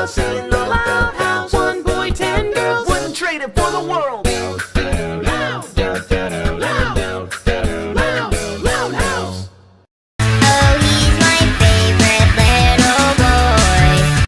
house, in the loud house. One boy, 10 girls, wouldn't trade it for the world. Loud, loud, loud, loud house. Oh, he's my favorite little boy.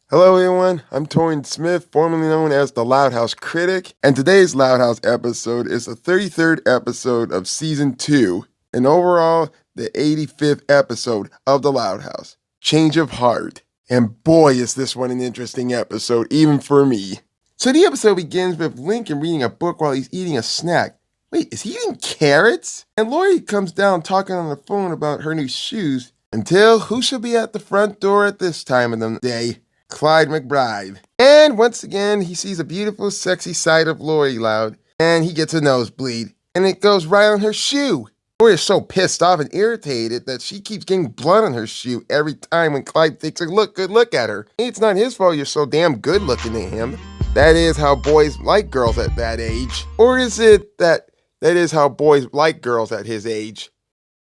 Hello everyone, I'm Torrin Smith, formerly known as the Loud House Critic, and today's Loud House episode is the 33rd episode of Season 2, and overall, the 85th episode of the Loud House, Change of Heart. And boy, is this one an interesting episode, even for me. So the episode begins with Lincoln reading a book while he's eating a snack. Wait, is he eating carrots? And Lori comes down talking on the phone about her new shoes, until who should be at the front door at this time of the day? Clyde McBride. And once again, he sees a beautiful, sexy side of Lori Loud, and he gets a nosebleed, and it goes right on her shoe. Lori is so pissed off and irritated that she keeps getting blood on her shoe every time when Clyde takes a good look at her. It's not his fault you're so damn good looking to him. That is how boys like girls at that age. Or is it that is how boys like girls at his age?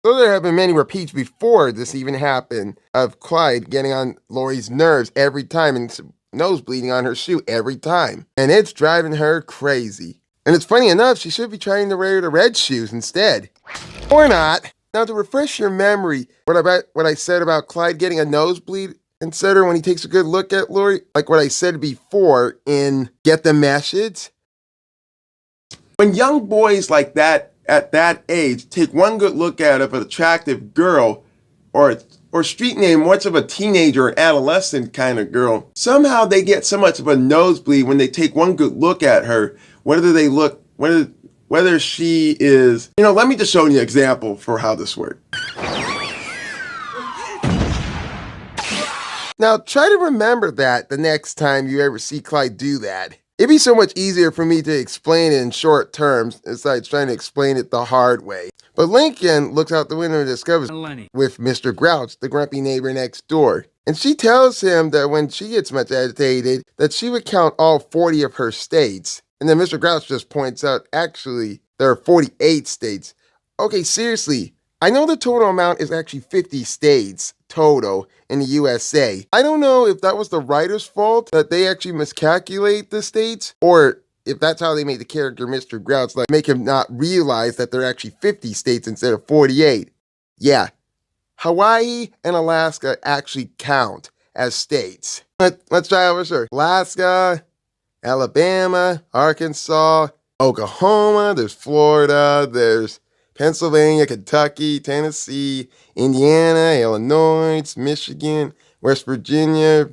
So there have been many repeats before this even happened of Clyde getting on Lori's nerves every time and nose bleeding on her shoe every time. And it's driving her crazy. And it's funny enough, she should be trying to wear the red shoes instead. Or not. Now to refresh your memory, what I said about Clyde getting a nosebleed, etc. when he takes a good look at Lori, like what I said before in Get the Message. When young boys like that, at that age, take one good look at an attractive girl, or street name much of a teenager or adolescent kind of girl, somehow they get so much of a nosebleed when they take one good look at her, whether she is, let me just show you an example for how this works. Now try to remember that the next time you ever see Clyde do that. It'd be so much easier for me to explain it in short terms besides trying to explain it the hard way. But Lincoln looks out the window and discovers Leni with Mr. Grouch, the grumpy neighbor next door. And she tells him that when she gets much agitated, that she would count all 40 of her states. And then Mr. Grouch just points out, actually, there are 48 states. Okay, seriously, I know the total amount is actually 50 states total in the USA. I don't know if that was the writer's fault that they actually miscalculate the states, or if that's how they made the character Mr. Grouch, like make him not realize that there are actually 50 states instead of 48. Yeah, Hawaii and Alaska actually count as states. Let's try over, sir. Alaska, Alabama, Arkansas, Oklahoma, there's Florida, there's Pennsylvania, Kentucky, Tennessee, Indiana, Illinois, Michigan, West Virginia,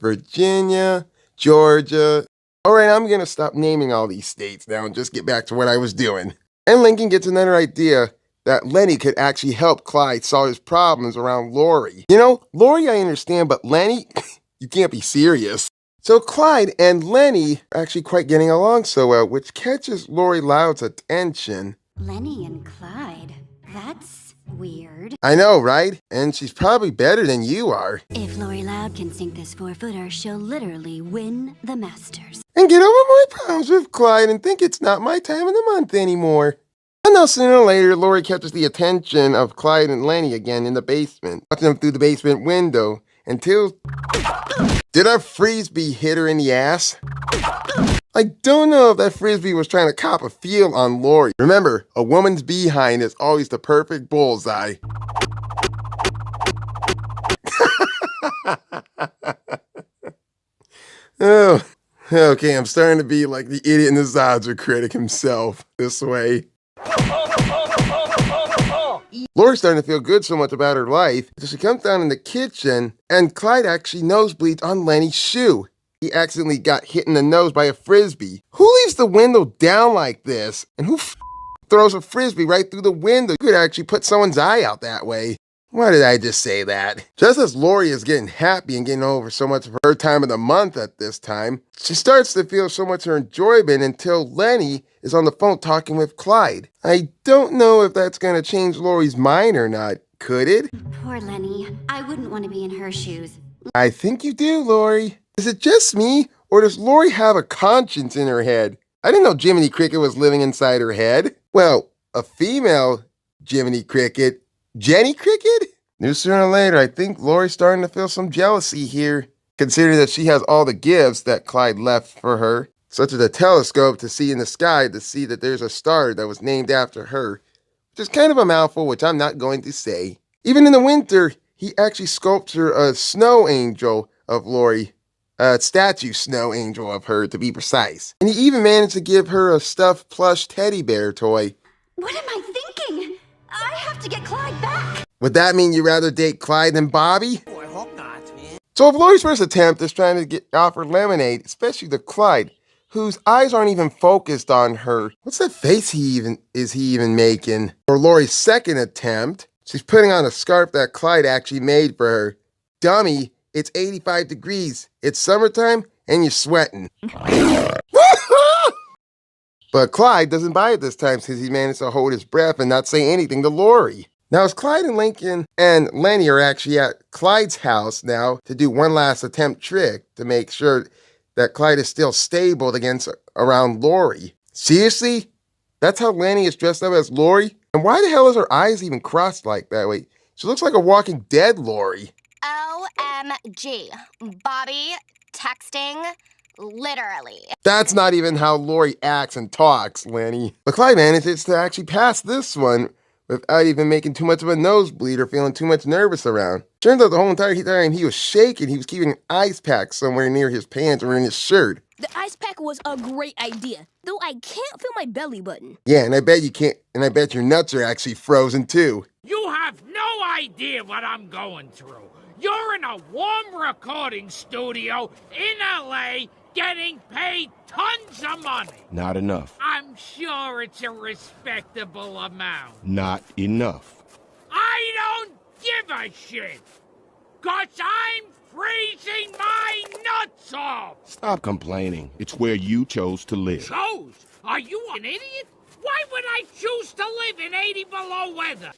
Georgia. All right, I'm going to stop naming all these states now and just get back to what I was doing. And Lincoln gets another idea that Leni could actually help Clyde solve his problems around Lori. Lori I understand, but Leni, you can't be serious. So Clyde and Leni are actually quite getting along so well, which catches Lori Loud's attention. Leni and Clyde. That's weird. I know, right? And she's probably better than you are. If Lori Loud can sink this 4-footer, she'll literally win the Masters. And get over my problems with Clyde and think it's not my time of the month anymore. And now sooner or later, Lori catches the attention of Clyde and Leni again in the basement, watching them through the basement window until... Did a frisbee hit her in the ass? I don't know if that frisbee was trying to cop a feel on Lori. Remember, a woman's behind is always the perfect bullseye. Oh, okay, I'm starting to be like the idiot in the Zodger critic himself this way. Lori's starting to feel good so much about her life that she comes down in the kitchen and Clyde actually nosebleeds on Leni's shoe. He accidentally got hit in the nose by a frisbee. Who leaves the window down like this? And who throws a frisbee right through the window? You could actually put someone's eye out that way. Why did I just say that? Just as Lori is getting happy and getting over so much of her time of the month at this time, she starts to feel so much her enjoyment until Leni is on the phone talking with Clyde. I don't know if that's going to change Lori's mind or not. Could it? Poor Leni. I wouldn't want to be in her shoes. I think you do, Lori. Is it just me, or does Lori have a conscience in her head? I didn't know Jiminy Cricket was living inside her head. Well, a female Jiminy Cricket. Jenny Cricket? Sooner or later, I think Lori's starting to feel some jealousy here. considering that she has all the gifts that Clyde left for her, such as a telescope to see in the sky to see that there's a star that was named after her, which is kind of a mouthful, which I'm not going to say. Even in the winter, he actually sculptured a snow angel of Lori, a statue snow angel of her to be precise. And he even managed to give her a stuffed plush teddy bear toy. What am I thinking? I have to get Clyde back. Would that mean you'd rather date Clyde than Bobby? Oh, I hope not. So if Lori's first attempt is trying to get offered lemonade, especially to Clyde, whose eyes aren't even focused on her, what's that face he even making? For Lori's second attempt, she's putting on a scarf that Clyde actually made for her. Dummy, it's 85 degrees, it's summertime, and you're sweating. But Clyde doesn't buy it this time since he managed to hold his breath and not say anything to Lori. Now, as Clyde and Lincoln and Leni are actually at Clyde's house now to do one last attempt trick to make sure that Clyde is still stable around Lori. Seriously? That's how Leni is dressed up as Lori? And why the hell is her eyes even crossed like that? Wait, she looks like a Walking Dead Lori. OMG. Bobby, texting, literally. That's not even how Lori acts and talks, Leni. But Clyde manages to actually pass this one without even making too much of a nosebleed or feeling too much nervous around. Turns out the whole entire time he was shaking, he was keeping an ice pack somewhere near his pants or in his shirt. The ice pack was a great idea, though I can't feel my belly button. Yeah, and I bet you can't, and I bet your nuts are actually frozen too. You have no idea what I'm going through. You're in a warm recording studio in LA getting paid tons of money. Not enough. I'm sure it's a respectable amount. Not enough. I don't give a shit. 'Cause I'm freezing my nuts off. Stop complaining. It's where you chose to live. Chose? Are you an idiot? Why would I choose to live in 80 below weather?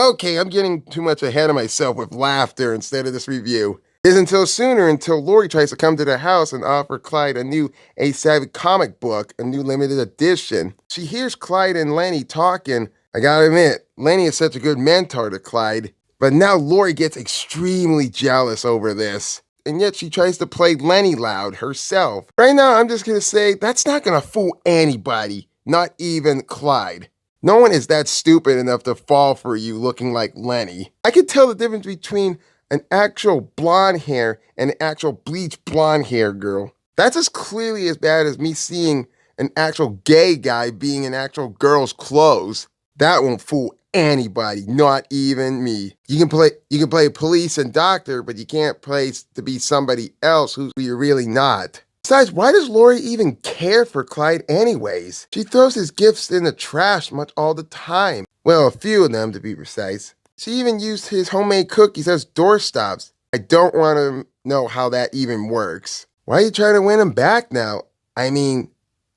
Okay, I'm getting too much ahead of myself with laughter instead of this review. It isn't until Lori tries to come to the house and offer Clyde a new A-Savvy comic book, a new limited edition. She hears Clyde and Leni talking. I gotta admit, Leni is such a good mentor to Clyde. But now Lori gets extremely jealous over this. And yet she tries to play Leni loud herself. Right now, I'm just gonna say, that's not gonna fool anybody, not even Clyde. No one is that stupid enough to fall for you looking like Leni. I can tell the difference between an actual blonde hair and an actual bleach blonde hair girl. That's as clearly as bad as me seeing an actual gay guy being in actual girl's clothes. That won't fool anybody, not even me. You can play police and doctor, but you can't play to be somebody else who you're really not. Besides, why does Lori even care for Clyde anyways? She throws his gifts in the trash much all the time. Well, a few of them to be precise. She even used his homemade cookies as doorstops. I don't want to know how that even works. Why are you trying to win him back now? I mean,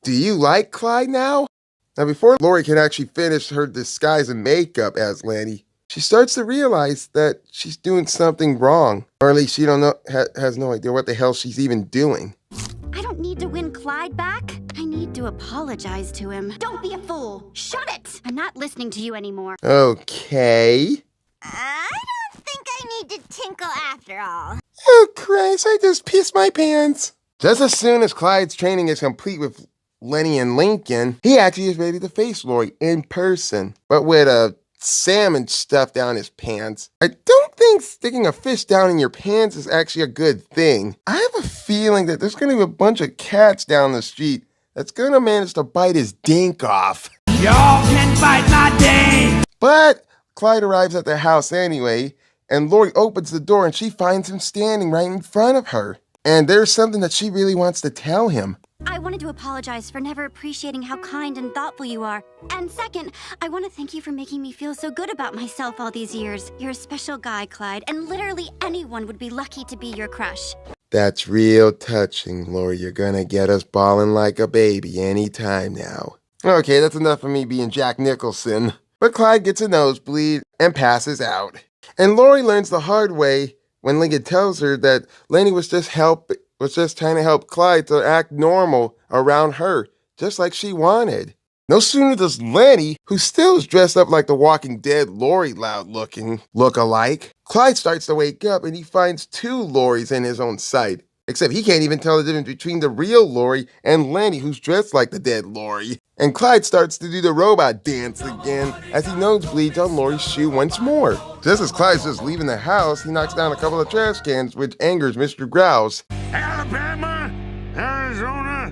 do you like Clyde now? Now, before Lori can actually finish her disguise and makeup as Leni, she starts to realize that she's doing something wrong. Or at least she has no idea what the hell she's even doing. I don't need to win Clyde back. I need to apologize to him. Don't be a fool. Shut it. I'm not listening to you anymore. Okay. I don't think I need to tinkle after all. Oh, Christ, I just pissed my pants. Just as soon as Clyde's training is complete with Leni and Lincoln, he actually is ready to face Lori in person, but with a salmon stuffed down his pants. I don't think sticking a fish down in your pants is actually a good thing. I have a feeling that there's gonna be a bunch of cats down the street that's gonna manage to bite his dink off. Y'all can bite my ding. But Clyde arrives at the house anyway, and Lori opens the door and she finds him standing right in front of her. And there's something that she really wants to tell him. I wanted to apologize for never appreciating how kind and thoughtful you are. And second, I want to thank you for making me feel so good about myself all these years. You're a special guy, Clyde, and literally anyone would be lucky to be your crush. That's real touching, Lori. You're gonna get us bawling like a baby anytime now. Okay, that's enough of me being Jack Nicholson. But Clyde gets a nosebleed and passes out. And Lori learns the hard way when Lincoln tells her that Leni was just trying to help Clyde to act normal around her, just like she wanted. No sooner does Leni, who still is dressed up like the Walking Dead Lori Loud-looking look-alike, Clyde starts to wake up and he finds two Loris in his own sight. Except he can't even tell the difference between the real Lori and Leni, who's dressed like the dead Lori. And Clyde starts to do the robot dance again as he nosebleeds on Lori's shoe once more. Just as Clyde's just leaving the house, he knocks down a couple of trash cans, which angers Mr. Grouse. Alabama, Arizona,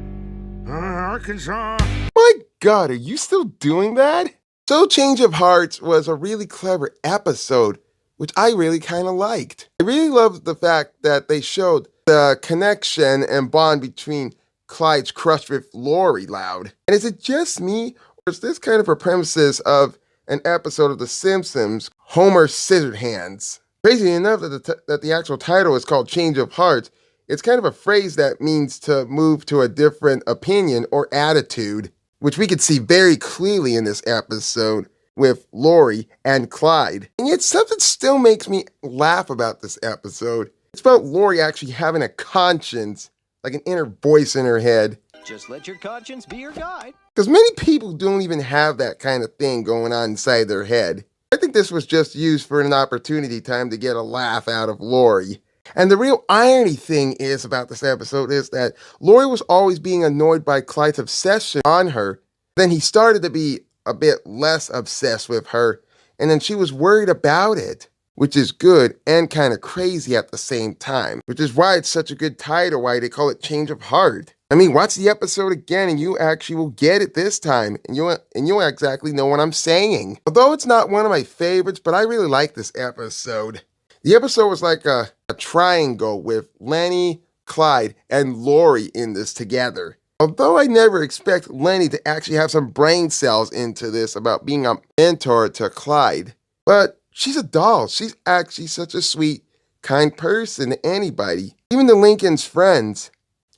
Arkansas. My God, are you still doing that? So Change of Hearts was a really clever episode, which I really kind of liked. I really loved the fact that they showed the connection and bond between Clyde's crush with Lori Loud. And is it just me, or is this kind of a premises of an episode of The Simpsons, Homer Scissorhands? Crazy enough that the actual title is called Change of Hearts, it's kind of a phrase that means to move to a different opinion or attitude, which we could see very clearly in this episode with Lori and Clyde. And yet something still makes me laugh about this episode. It's about Lori actually having a conscience, like an inner voice in her head. Just let your conscience be your guide. Because many people don't even have that kind of thing going on inside their head. I think this was just used for an opportunity time to get a laugh out of Lori. And the real irony thing is about this episode is that Lori was always being annoyed by Clyde's obsession on her. Then he started to be a bit less obsessed with her, and then she was worried about it, which is good and kind of crazy at the same time, which is why it's such a good title, why they call it Change of Heart. I mean, watch the episode again and you actually will get it this time, and you'll exactly know what I'm saying. Although it's not one of my favorites, but I really like this episode. The episode was like a triangle with Leni, Clyde, and Lori in this together. Although I never expect Leni to actually have some brain cells into this about being a mentor to Clyde. But she's a doll. She's actually such a sweet, kind person to anybody, even to Lincoln's friends.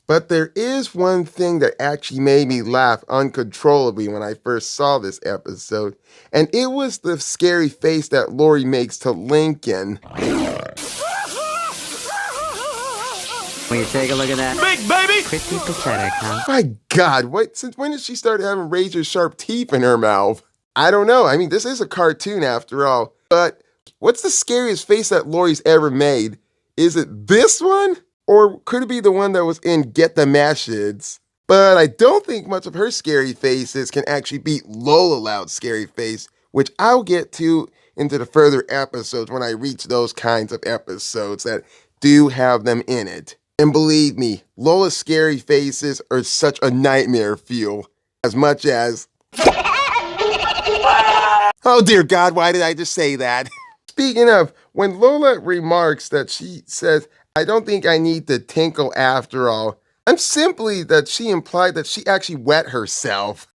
But there is one thing that actually made me laugh uncontrollably when I first saw this episode, and it was the scary face that Lori makes to Lincoln. Will you take a look at that? Big baby! Pretty pathetic, huh? My God, since when did she start having razor-sharp teeth in her mouth? I don't know. I mean, this is a cartoon after all. But what's the scariest face that Lori's ever made? Is it this one? Or could it be the one that was in Get the Masheds? But I don't think much of her scary faces can actually beat Lola Loud's scary face, which I'll get to into the further episodes when I reach those kinds of episodes that do have them in it. And believe me, Lola's scary faces are such a nightmare fuel, as much as... Oh dear God, why did I just say that? Speaking of, when Lola remarks that she says, I don't think I need to tinkle after all, I'm simply that she implied that she actually wet herself.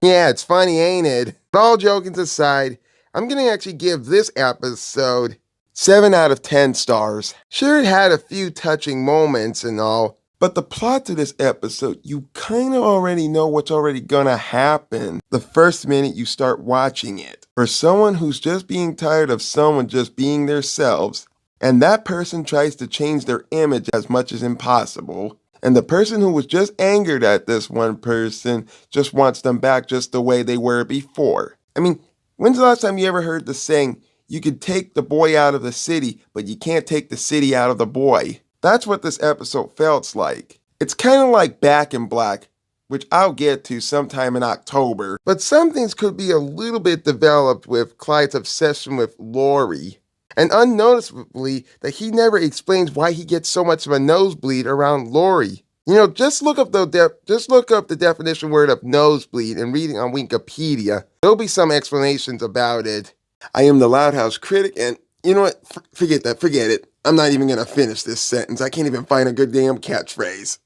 Yeah, it's funny, ain't it? But all joking aside, I'm gonna actually give this episode 7 out of 10 stars. Sure, it had a few touching moments and all, but the plot to this episode, you kind of already know what's already gonna happen the first minute you start watching it. For someone who's just being tired of someone just being themselves, and that person tries to change their image as much as impossible, and the person who was just angered at this one person just wants them back just the way they were before. I mean, when's the last time you ever heard the saying, you can take the boy out of the city, but you can't take the city out of the boy? That's what this episode felt like. It's kind of like Back in Black, which I'll get to sometime in October. But some things could be a little bit developed with Clyde's obsession with Lori. And unnoticeably, that he never explains why he gets so much of a nosebleed around Lori. You know, just look up the definition word of nosebleed and read it on Wikipedia. There'll be some explanations about it. I am the Loud House Critic, and you know what? Forget it. I'm not even gonna finish this sentence. I can't even find a good damn catchphrase.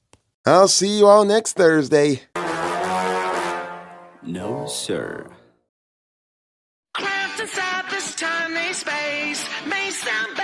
I'll see you all next Thursday. No, sir. Craft inside this tiny space may sound